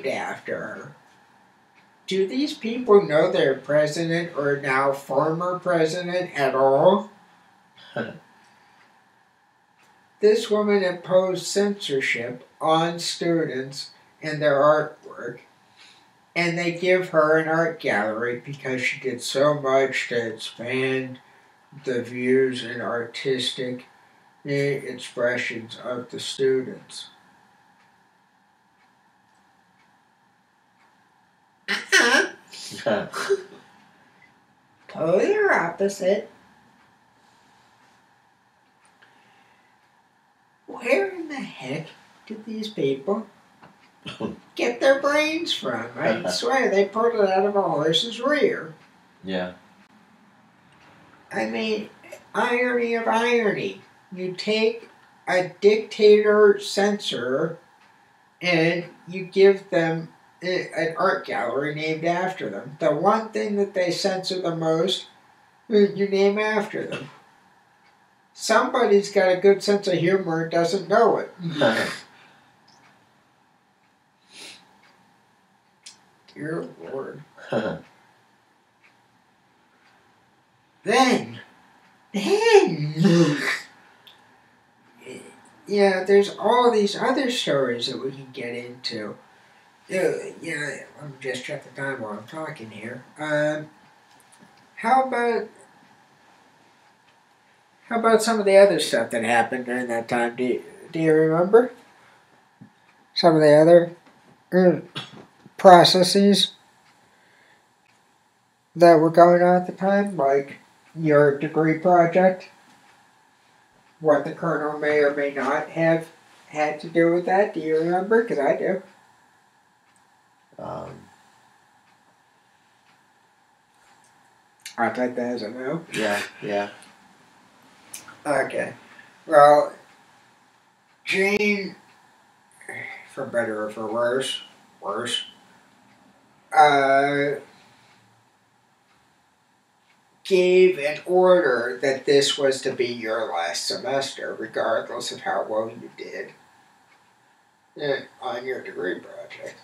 after her. Do these people know their president or now former president at all? This woman imposed censorship on students and their artwork, and they give her an art gallery because she did so much to expand the views and artistic expressions of the students. Polar opposite. Where in the heck did these people get their brains from? I swear they pulled it out of a horse's rear. Yeah. I mean, irony of irony. You take a dictator censor and you give them an art gallery named after them. The one thing that they censor the most, you name after them. Somebody's got a good sense of humor and doesn't know it. Dear Lord. Then, yeah, there's all these other stories that we can get into. Yeah, let me just check the time while I'm talking here. How about some of the other stuff that happened during that time? Do you remember? Some of the other processes that were going on at the time, like your degree project? What the colonel may or may not have had to do with that? Do you remember? Because I do. I'll take that as a no. Yeah. Okay. Well, Jane, for better or for worse, gave an order that this was to be your last semester, regardless of how well you did on your degree project.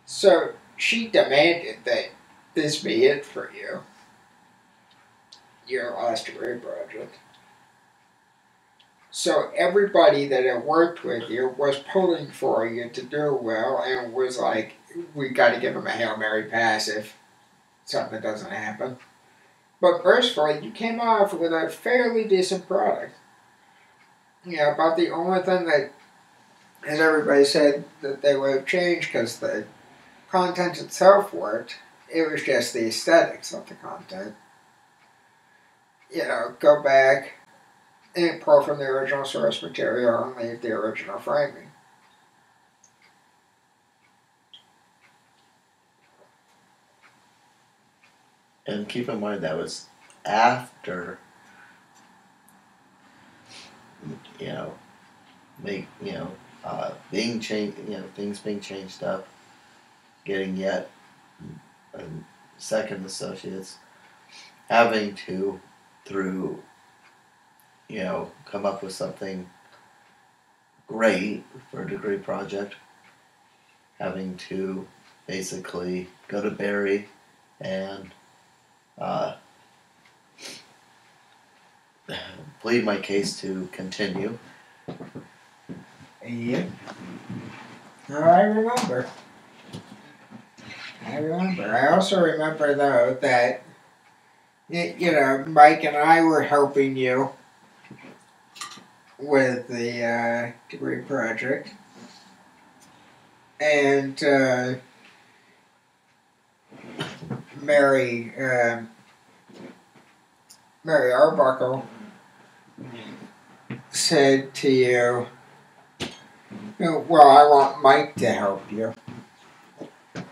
So she demanded that this be it for you, your last degree project. So everybody that had worked with you was pulling for you to do well and was like, we got to give them a Hail Mary pass if something doesn't happen. But mercifully, you came off with a fairly decent product. Yeah, about the only thing that, as everybody said, that they would have changed because the content itself worked, it was just the aesthetics of the content. Go back and pull from the original source material and leave the original framing. And keep in mind that was after, being changed, things being changed up, getting yet a second associates, having to, through, come up with something great for a degree project, having to basically go to Barry and plead my case to continue. Yep. Oh, I remember. I also remember, though, that, Mike and I were helping you with the degree project. And Mary Arbuckle said to you, well, I want Mike to help you.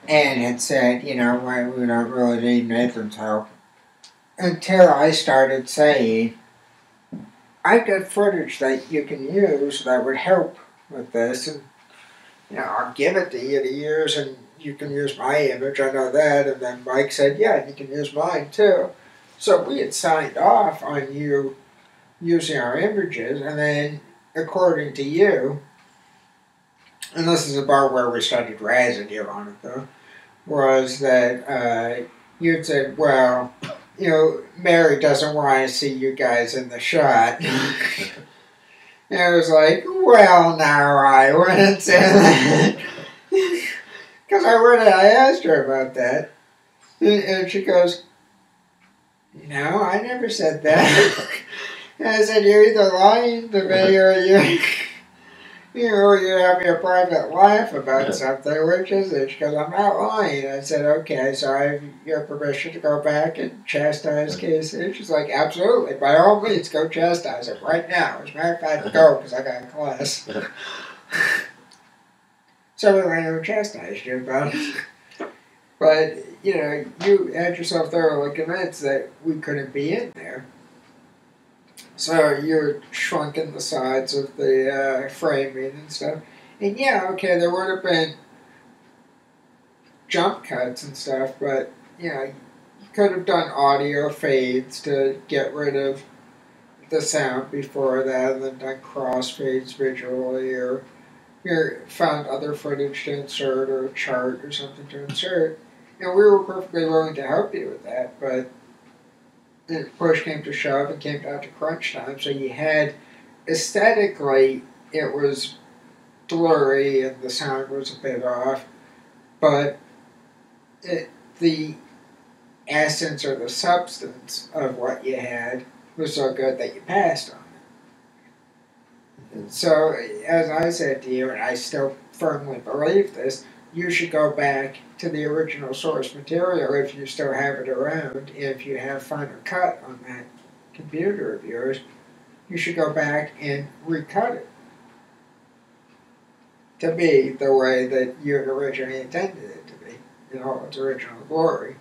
And had said, we don't really need Nathan's help. Until I started saying, I got footage that you can use that would help with this. And, I'll give it to you to use, and you can use my image, I know that. And then Mike said, yeah, you can use mine too. So we had signed off on you using our images, and then, according to you, and this is about where we started razzing you on it though, was that you'd said, well, Mary doesn't want to see you guys in the shot. And I was like, well, now I wouldn't say that. Because I asked her about that. And she goes, no, I never said that. And I said, you're either lying to me or you're having a private laugh about something. Which is it? She goes, I'm not lying. I said, okay, so I have your permission to go back and chastise Casey. She's like, absolutely. By all means, go chastise him right now. As a matter of fact, go, because I got a class. So we went and chastised you about it. But, you had yourself thoroughly convinced that we couldn't be in there. So you shrunk in the sides of the framing and stuff. And yeah, okay, there would have been jump cuts and stuff, but, you could have done audio fades to get rid of the sound before that, and then done crossfades visually, or found other footage to insert, or a chart or something to insert. We were perfectly willing to help you with that, but push came to shove and came down to crunch time. So you had, aesthetically, it was blurry and the sound was a bit off, but the essence or the substance of what you had was so good that you passed on it. And so, as I said to you, and I still firmly believe this, you should go back to the original source material if you still have it around. If you have Final Cut on that computer of yours, you should go back and recut it to be the way that you had originally intended it to be, in all its original glory.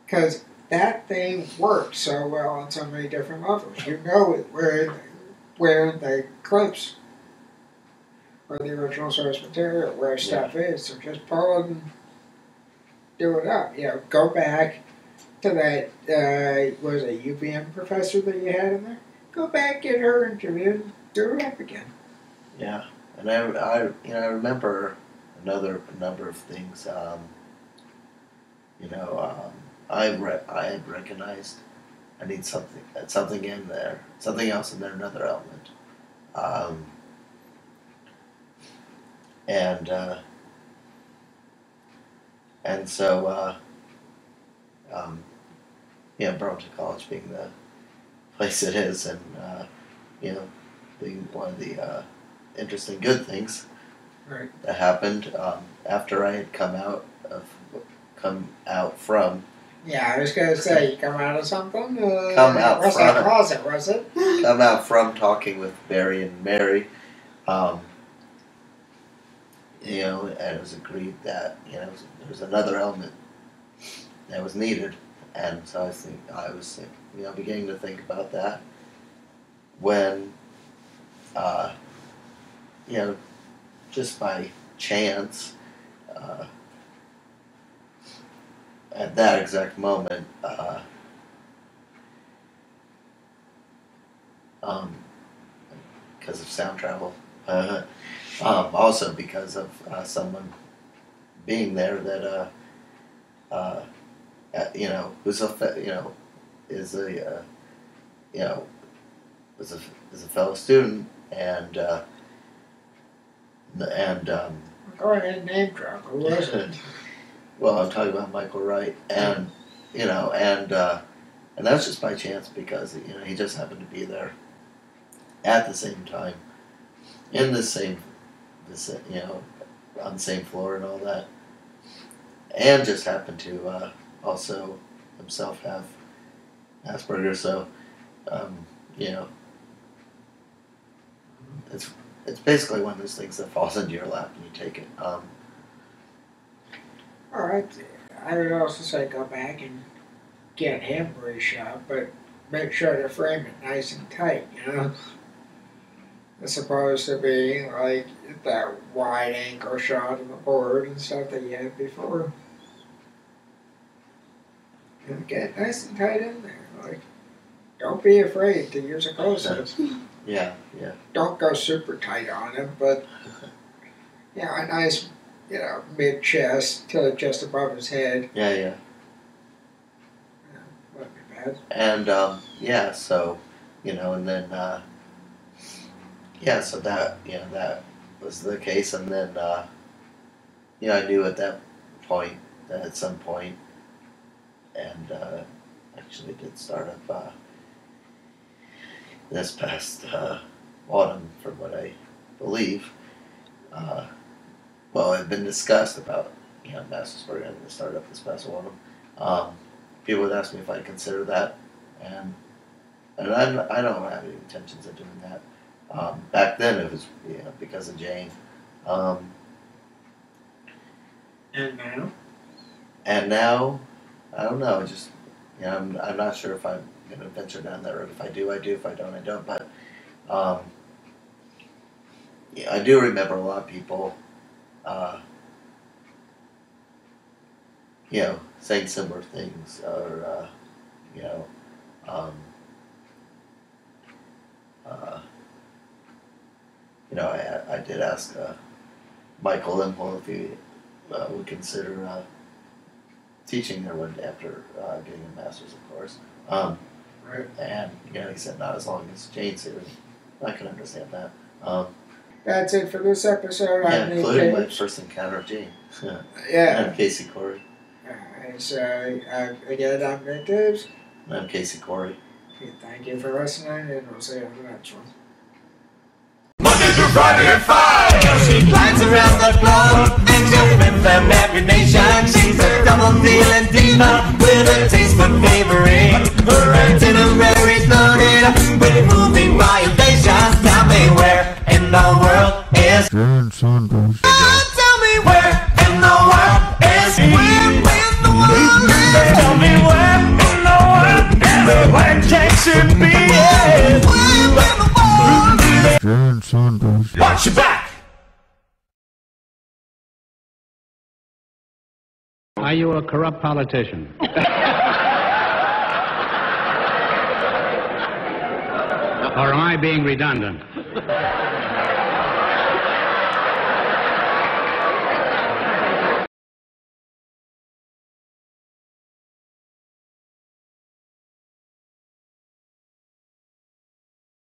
Because that thing works so well on so many different levels. You know it where the clips or the original source material, where stuff is. So just pull it and do it up. Go back to that, was it UVM professor that you had in there? Go back, get her interviewed, do it up again. Yeah, and I remember another number of things. I had recognized I need something in there, something else in there, another element. And so, Burlington College being the place it is, and being one of the interesting good things that happened after I had come out from. Yeah, I was going to say, you come out of something? Come out what's from that closet, was it? Come out from talking with Barry and Mary. And it was agreed that there was another element that was needed, and so I was beginning to think about that when just by chance at that exact moment because of sound travel. Also because of someone being there that who's is a fellow student and go ahead and name drop. Who was it? Well, I'm talking about Michael Wright, and and that was just by chance because he just happened to be there at the same time in the same. On the same floor and all that, and just happened to also himself have Asperger's. So, it's basically one of those things that falls into your lap and you take it. All right, I would also say go back and get him reshot, but make sure to frame it nice and tight. It's supposed to be like that wide angle shot of the board and stuff that you had before. And get nice and tight in there. Like, don't be afraid to use a close-up. Yeah. Don't go super tight on him, but a nice, mid chest till just above his head. Yeah. Wouldn't be bad. And so and then so that that was the case, and then I knew at that point that at some point, and actually did start up this past autumn, from what I believe. Well, it had been discussed about master's program to start up this past autumn. People would ask me if I'd consider that, and I don't have any intentions of doing that. Back then it was because of Jane. And now? And now, I don't know. Just I'm not sure if I'm going to venture down that road. If I do, I do. If I don't, I don't. But I do remember a lot of people, saying similar things, or I did ask Michael Limple if he would consider teaching there one day after getting a master's, of course. Right. And he said not as long as Jane's here. I can understand that. That's it for this episode. Yeah, including my first encounter of Jane. Yeah. I'm Casey Khoury. Again, I'm Nick Taves. And I'm Casey Khoury. Thank you for listening, and we'll see you on the next one. Monday through Friday at 5. She flies around the globe and jumping from every nation. She's a double-dealing diva with a taste for flavoring. Her itinerary's loaded with moving violations. Tell me where in the world is tell me where in the world is where in the world is. Tell me where in the world is the white Jackson be. Where in the world is. Watch your back. Are you a corrupt politician? Or am I being redundant?